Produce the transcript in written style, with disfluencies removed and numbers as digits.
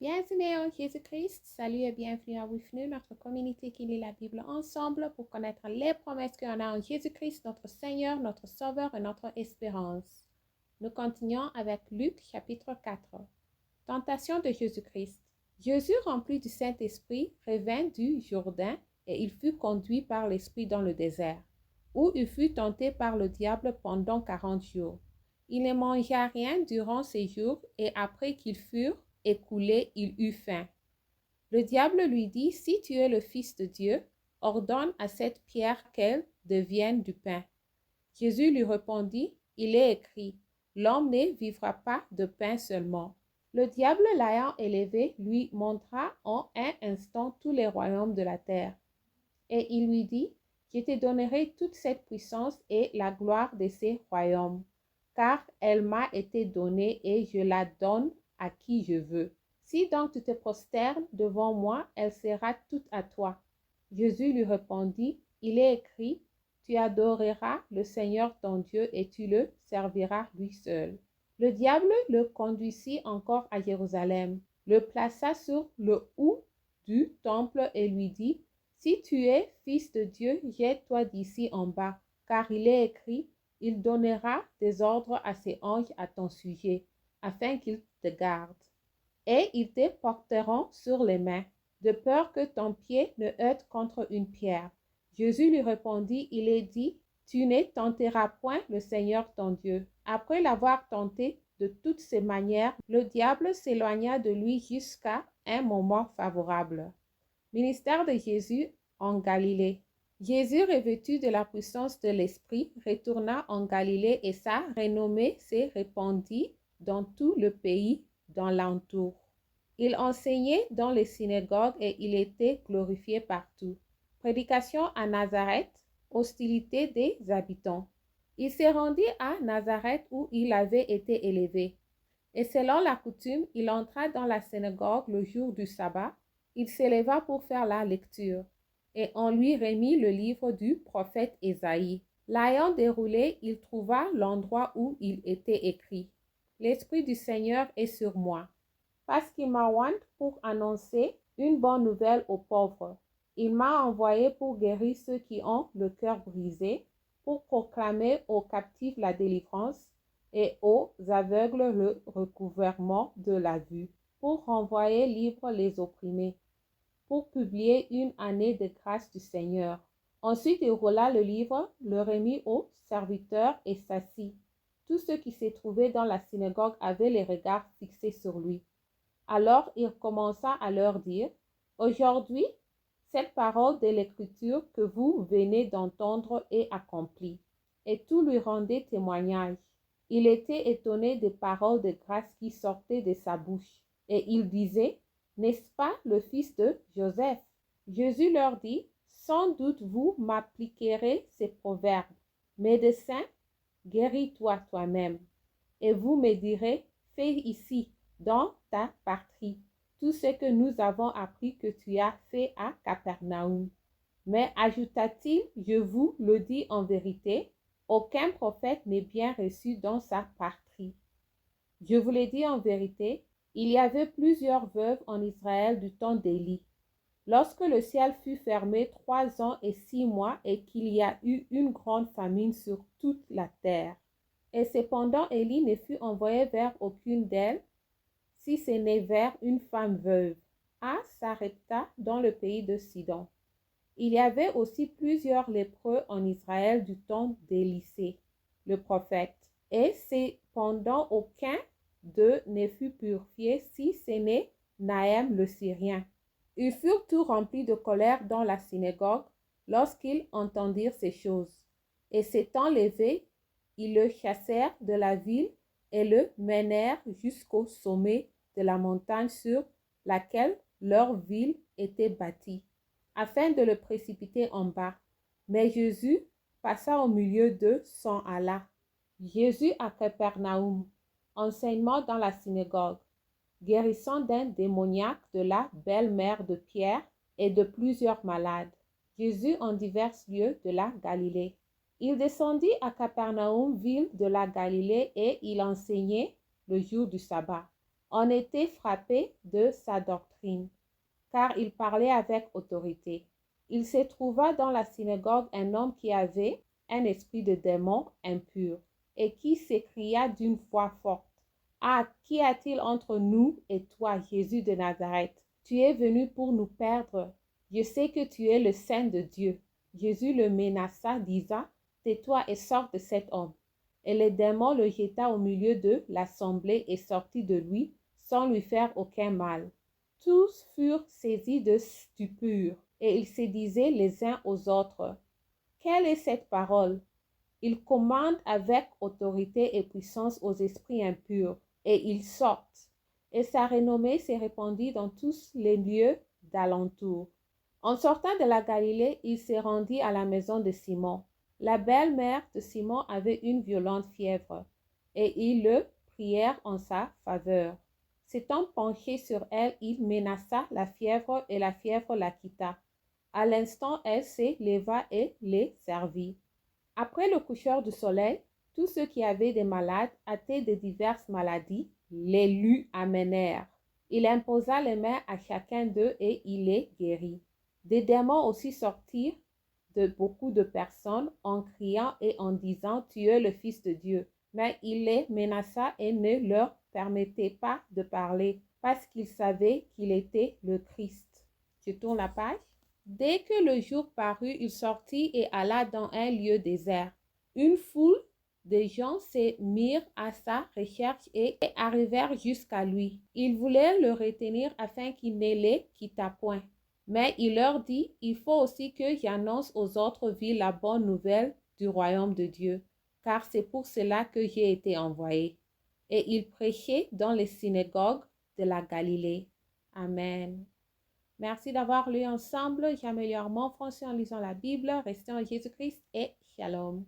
Bienvenue en Jésus-Christ. Salut et bienvenue à WIFNU, notre communauté qui lit la Bible ensemble pour connaître les promesses qu'on a en Jésus-Christ, notre Seigneur, notre Sauveur et notre espérance. Nous continuons avec Luc chapitre 4. Tentation de Jésus-Christ. Jésus, rempli du Saint-Esprit, revint du Jourdain et il fut conduit par l'Esprit dans le désert, où il fut tenté par le diable pendant 40 jours. Il ne mangea rien durant ces jours et après qu'ils furent écoulé, il eut faim. Le diable lui dit, si tu es le Fils de Dieu, ordonne à cette pierre qu'elle devienne du pain. Jésus lui répondit, il est écrit, l'homme ne vivra pas de pain seulement. Le diable l'ayant élevé lui montra en un instant tous les royaumes de la terre. Et il lui dit, je te donnerai toute cette puissance et la gloire de ces royaumes, car elle m'a été donnée et je la donne à qui je veux. Si donc tu te prosternes devant moi, elle sera toute à toi. Jésus lui répondit, il est écrit, tu adoreras le Seigneur ton Dieu et tu le serviras lui seul. Le diable le conduisit encore à Jérusalem, le plaça sur le haut du temple et lui dit, si tu es fils de Dieu, jette-toi d'ici en bas, car il est écrit, il donnera des ordres à ses anges à ton sujet, afin qu'ils te gardent. Et ils te porteront sur les mains, de peur que ton pied ne heurte contre une pierre. Jésus lui répondit, il est dit, tu ne tenteras point le Seigneur ton Dieu. Après l'avoir tenté de toutes ces manières, le diable s'éloigna de lui jusqu'à un moment favorable. Ministère de Jésus en Galilée. Jésus, revêtu de la puissance de l'Esprit, retourna en Galilée et sa renommée se répandit dans tout le pays l'entour. Il enseignait dans les synagogues et il était glorifié partout. Prédication à Nazareth, hostilité des habitants. Il se rendit à Nazareth où il avait été élevé. Et selon la coutume, il entra dans la synagogue le jour du sabbat. Il s'éleva pour faire la lecture, et on lui remit le livre du prophète Ésaïe. L'ayant déroulé, il trouva l'endroit où il était écrit. L'Esprit du Seigneur est sur moi, parce qu'il m'a oint pour annoncer une bonne nouvelle aux pauvres. Il m'a envoyé pour guérir ceux qui ont le cœur brisé, pour proclamer aux captifs la délivrance et aux aveugles le recouvrement de la vue, pour renvoyer libres les opprimés, pour publier une année de grâce du Seigneur. Ensuite il roula le livre, le remit aux serviteurs et s'assit. Tous ceux qui se trouvaient dans la synagogue avaient les regards fixés sur lui. Alors il commença à leur dire, « Aujourd'hui, cette parole de l'Écriture que vous venez d'entendre est accomplie. » Et tout lui rendait témoignage. Il était étonné des paroles de grâce qui sortaient de sa bouche. Et il disait, « N'est-ce pas le fils de Joseph? » Jésus leur dit, « Sans doute vous m'appliquerez ces proverbes. Médecin, guéris-toi toi-même. Et vous me direz, fais ici, dans ta patrie, tout ce que nous avons appris que tu as fait à Capernaum. Mais ajouta-t-il, je vous le dis en vérité, aucun prophète n'est bien reçu dans sa patrie. Je vous le dis en vérité, il y avait plusieurs veuves en Israël du temps d'Élie, lorsque le ciel fut fermé 3 ans et 6 mois et qu'il y a eu une grande famine sur toute la terre. Et cependant Élie ne fut envoyé vers aucune d'elles, si ce n'est vers une femme veuve, à Sarepta dans le pays de Sidon. Il y avait aussi plusieurs lépreux en Israël du temps d'Élisée, le prophète, et cependant aucun d'eux ne fut purifié, si ce n'est Naëm le Syrien. Ils furent tous remplis de colère dans la synagogue lorsqu'ils entendirent ces choses. Et s'étant levés, ils le chassèrent de la ville et le menèrent jusqu'au sommet de la montagne sur laquelle leur ville était bâtie, afin de le précipiter en bas. Mais Jésus passa au milieu d'eux, s'en alla. Jésus à Capernaum, enseignement dans la synagogue, guérissant d'un démoniaque de la belle-mère de Pierre et de plusieurs malades. Jésus en divers lieux de la Galilée. Il descendit à Capernaum, ville de la Galilée, et il enseignait le jour du sabbat. On était frappé de sa doctrine, car il parlait avec autorité. Il se trouva dans la synagogue un homme qui avait un esprit de démon impur, et qui s'écria d'une voix forte: Ah, qu'y a-t-il entre nous et toi, Jésus de Nazareth? Tu es venu pour nous perdre. Je sais que tu es le Saint de Dieu. Jésus le menaça, disant: Tais-toi et sors de cet homme. Et le démon le jeta au milieu de l'assemblée et sortit de lui sans lui faire aucun mal. Tous furent saisis de stupeur, et ils se disaient les uns aux autres: Quelle est cette parole? Il commande avec autorité et puissance aux esprits impurs, et ils sortent. Et sa renommée s'est répandue dans tous les lieux d'alentour. En sortant de la Galilée, il se rendit à la maison de Simon. La belle-mère de Simon avait une violente fièvre, et ils le prièrent en sa faveur. S'étant penché sur elle, il menaça la fièvre, et la fièvre la quitta. À l'instant, elle se leva et les servit. Après le coucher du soleil, tous ceux qui avaient des malades atteints de diverses maladies les lui amenèrent. Il imposa les mains à chacun d'eux et il les guérit. Des démons aussi sortirent de beaucoup de personnes en criant et en disant: Tu es le Fils de Dieu. Mais il les menaça et ne leur permettait pas de parler, parce qu'ils savaient qu'il était le Christ. Je tourne la page. Dès que le jour parut, il sortit et alla dans un lieu désert. Une foule de gens se mirent à sa recherche et arrivèrent jusqu'à lui. Ils voulaient le retenir afin qu'il ne les quittât point. Mais il leur dit: Il faut aussi que j'annonce aux autres villes la bonne nouvelle du royaume de Dieu, car c'est pour cela que j'ai été envoyé. Et il prêchait dans les synagogues de la Galilée. Amen. Merci d'avoir lu ensemble. J'améliore mon français en lisant la Bible. Restez en Jésus-Christ et shalom.